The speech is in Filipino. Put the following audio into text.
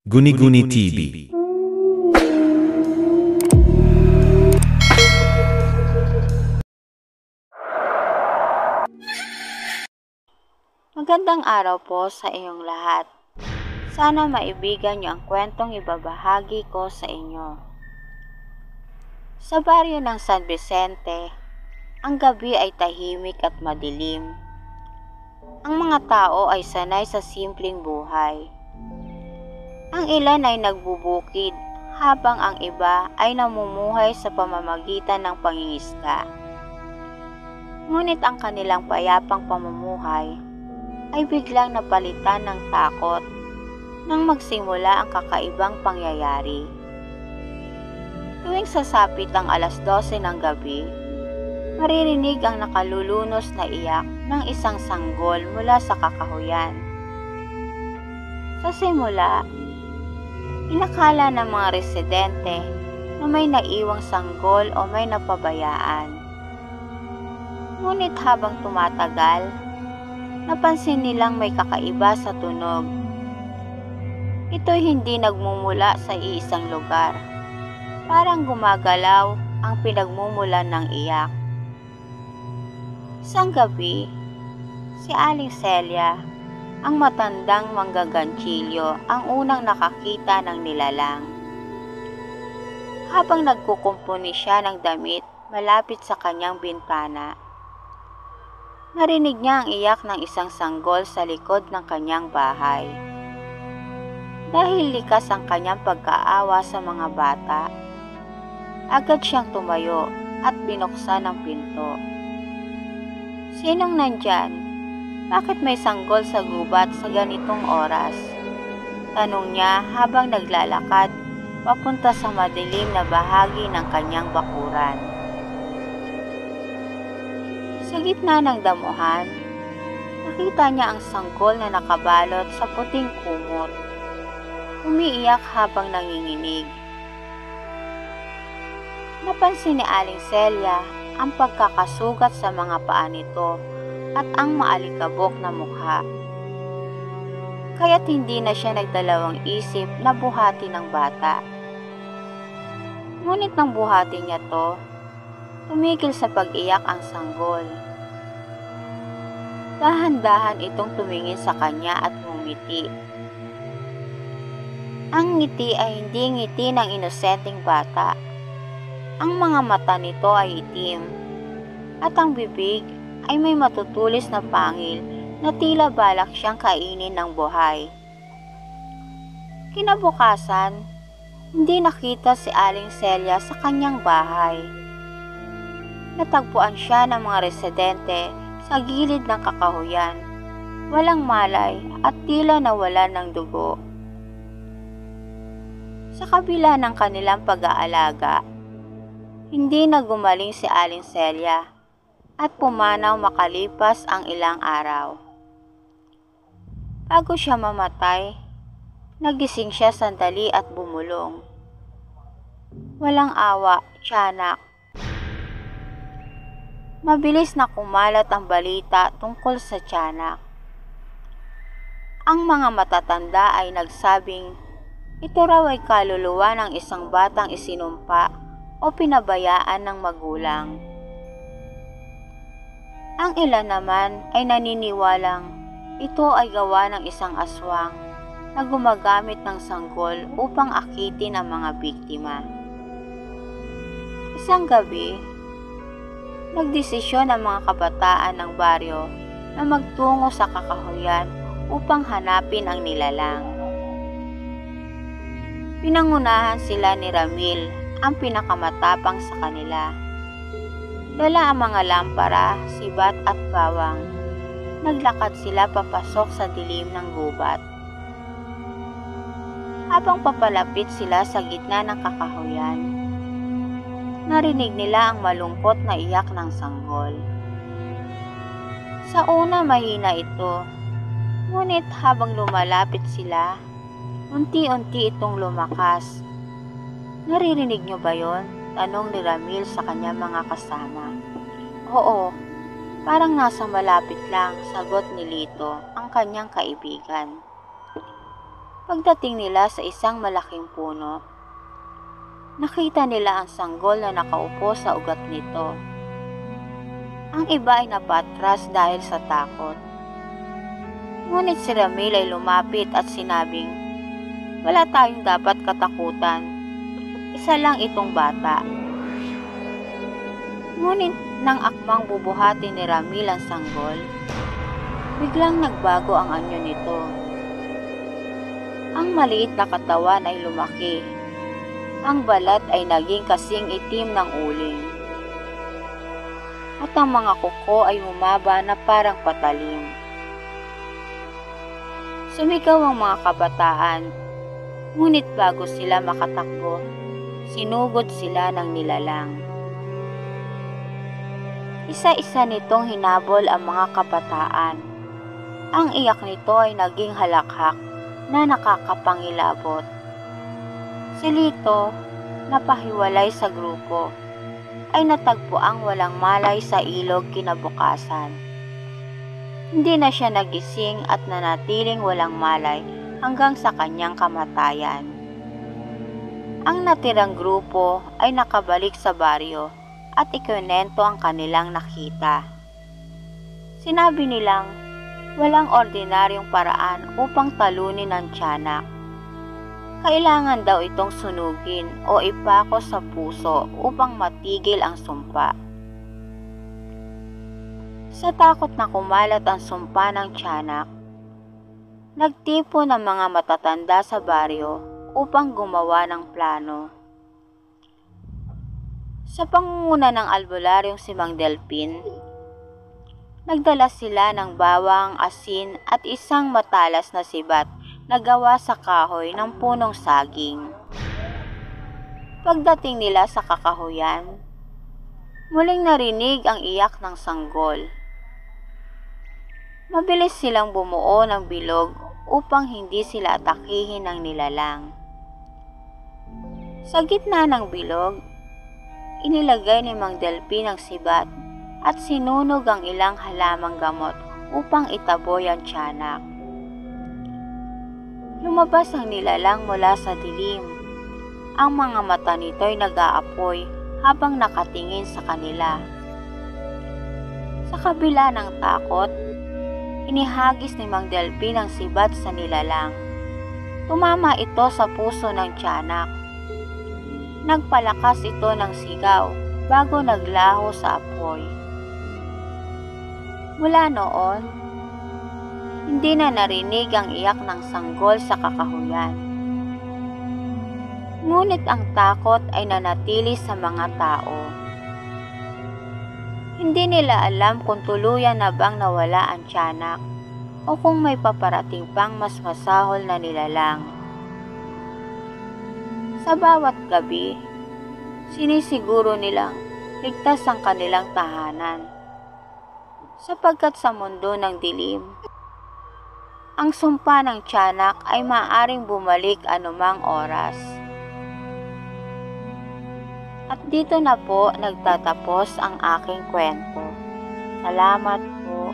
Guni-Guni TV. Magandang araw po sa inyong lahat. Sana maibigan niyo ang kwentong ibabahagi ko sa inyo. Sa baryo ng San Vicente, ang gabi ay tahimik at madilim. Ang mga tao ay sanay sa simpleng buhay. Ang ilan ay nagbubukid habang ang iba ay namumuhay sa pamamagitan ng pangingisda. Ngunit ang kanilang payapang pamumuhay ay biglang napalitan ng takot nang magsimula ang kakaibang pangyayari. Tuwing sasapit ang 12:00 ng gabi, maririnig ang nakalulunos na iyak ng isang sanggol mula sa kakahuyan. Sa simula, inakala ng mga residente na may naiwang sanggol o may napabayaan. Ngunit habang tumatagal, napansin nilang may kakaiba sa tunog. Ito'y hindi nagmumula sa iisang lugar. Parang gumagalaw ang pinagmumulan ng iyak. Isang gabi, si Aling Celia, ang matandang manggaganchilyo, ang unang nakakita ng nilalang. Habang nagkukumpuni siya ng damit malapit sa kanyang bintana, narinig niya ang iyak ng isang sanggol sa likod ng kanyang bahay. Dahil likas ang kanyang pagkaawa sa mga bata, agad siyang tumayo at binuksan ang pinto. "Sinong nandyan? Bakit may sanggol sa gubat sa ganitong oras?" tanong niya habang naglalakad papunta sa madilim na bahagi ng kanyang bakuran. Sa gitna ng damuhan, nakita niya ang sanggol na nakabalot sa puting kumot. Umiiyak habang nanginginig. Napansin ni Aling Celia ang pagkakasugat sa mga paa nito at ang maalikabok na mukha. Kaya't hindi na siya nagdalawang isip na buhatin ang bata. Ngunit nang buhatin niya to, tumigil sa pag-iyak ang sanggol. Dahan-dahan itong tumingin sa kanya at ngumiti. Ang ngiti ay hindi ngiti ng inosenteng bata. Ang mga mata nito ay itim, at ang bibig ay may matutulis na pangil na tila balak siyang kainin ng buhay. Kinabukasan, hindi nakita si Aling Celia sa kanyang bahay. Natagpuan siya ng mga residente sa gilid ng kakahuyan, walang malay at tila nawalan ng dugo. Sa kabila ng kanilang pag-aalaga, hindi na gumaling si Aling Celia at pumanaw makalipas ang ilang araw. Bago siya mamatay, nagising siya sandali at bumulong. Walang awa, tiyanak. Mabilis na kumalat ang balita tungkol sa tiyanak. Ang mga matatanda ay nagsabing ito raw ay kaluluwa ng isang batang isinumpa o pinabayaan ng magulang. Ang ilan naman ay naniniwalang ito ay gawa ng isang aswang na gumagamit ng sanggol upang akitin ang mga biktima. Isang gabi, nagdesisyon ang mga kabataan ng baryo na magtungo sa kakahuyan upang hanapin ang nilalang. Pinangunahan sila ni Ramil, ang pinakamatapang sa kanila. Dala ang mga lampara, sibat at bawang. Naglakad sila papasok sa dilim ng gubat. Habang papalapit sila sa gitna ng kakahuyan, narinig nila ang malungkot na iyak ng sanggol. Sa una mahina ito, ngunit habang lumalapit sila, unti-unti itong lumakas. "Naririnig niyo ba yon?" tanong ni Ramil sa kanyang mga kasama. "Oo, parang nasa malapit lang," sagot ni Lito, ang kanyang kaibigan. Pagdating nila sa isang malaking puno, nakita nila ang sanggol na nakaupo sa ugat nito. Ang iba ay napatras dahil sa takot. Ngunit si Ramil ay lumapit at sinabing, "Wala tayong dapat katakutan. Isa lang itong bata." Ngunit nang akmang bubuhatin ni Ramil ang sanggol, biglang nagbago ang anyo nito. Ang maliit na katawan ay lumaki. Ang balat ay naging kasing itim ng uling. At ang mga kuko ay humaba na parang patalim. Sumigaw ang mga kabataan, ngunit bago sila makatakbo, sinugod sila ng nilalang. Isa-isa nitong hinabol ang mga kabataan. Ang iyak nito ay naging halakhak na nakakapangilabot. Si Lito, na pahiwalay sa grupo, ay natagpo ang walang malay sa ilog kinabukasan. Hindi na siya nagising at nanatiling walang malay hanggang sa kanyang kamatayan. Ang natirang grupo ay nakabalik sa baryo at ikinento ang kanilang nakita. Sinabi nilang walang ordinaryong paraan upang talunin ang tiyanak. Kailangan daw itong sunugin o ipako sa puso upang matigil ang sumpa. Sa takot na kumalat ang sumpa ng tiyanak, nagtipo ng mga matatanda sa baryo upang gumawa ng plano. Sa pangunguna ng albularyong si Mang Delpin, nagdala sila ng bawang, asin at isang matalas na sibat na gawa sa kahoy ng punong saging. Pagdating nila sa kakahuyan, muling narinig ang iyak ng sanggol. Mabilis silang bumuo ng bilog upang hindi sila atakihin ng nilalang. Sa gitna ng bilog, inilagay ni Mang Delpin ang sibat at sinunog ang ilang halamang gamot upang itaboy ang tiyanak. Lumabas ang nilalang mula sa dilim. Ang mga mata nito'y nag-aapoy habang nakatingin sa kanila. Sa kabila ng takot, inihagis ni Mang Delpin ang sibat sa nilalang. Tumama ito sa puso ng tiyanak. Nagpalakas ito ng sigaw bago naglaho sa apoy. Mula noon, hindi na narinig ang iyak ng sanggol sa kakahuyan. Ngunit ang takot ay nanatili sa mga tao. Hindi nila alam kung tuluyan na bang nawala ang tiyanak o kung may paparating pang mas masahol na nilalang. Sa bawat gabi, sinisiguro nilang ligtas ang kanilang tahanan. Sapagkat sa mundo ng dilim, ang sumpa ng tiyanak ay maaaring bumalik anumang oras. At dito na po nagtatapos ang aking kwento. Salamat po.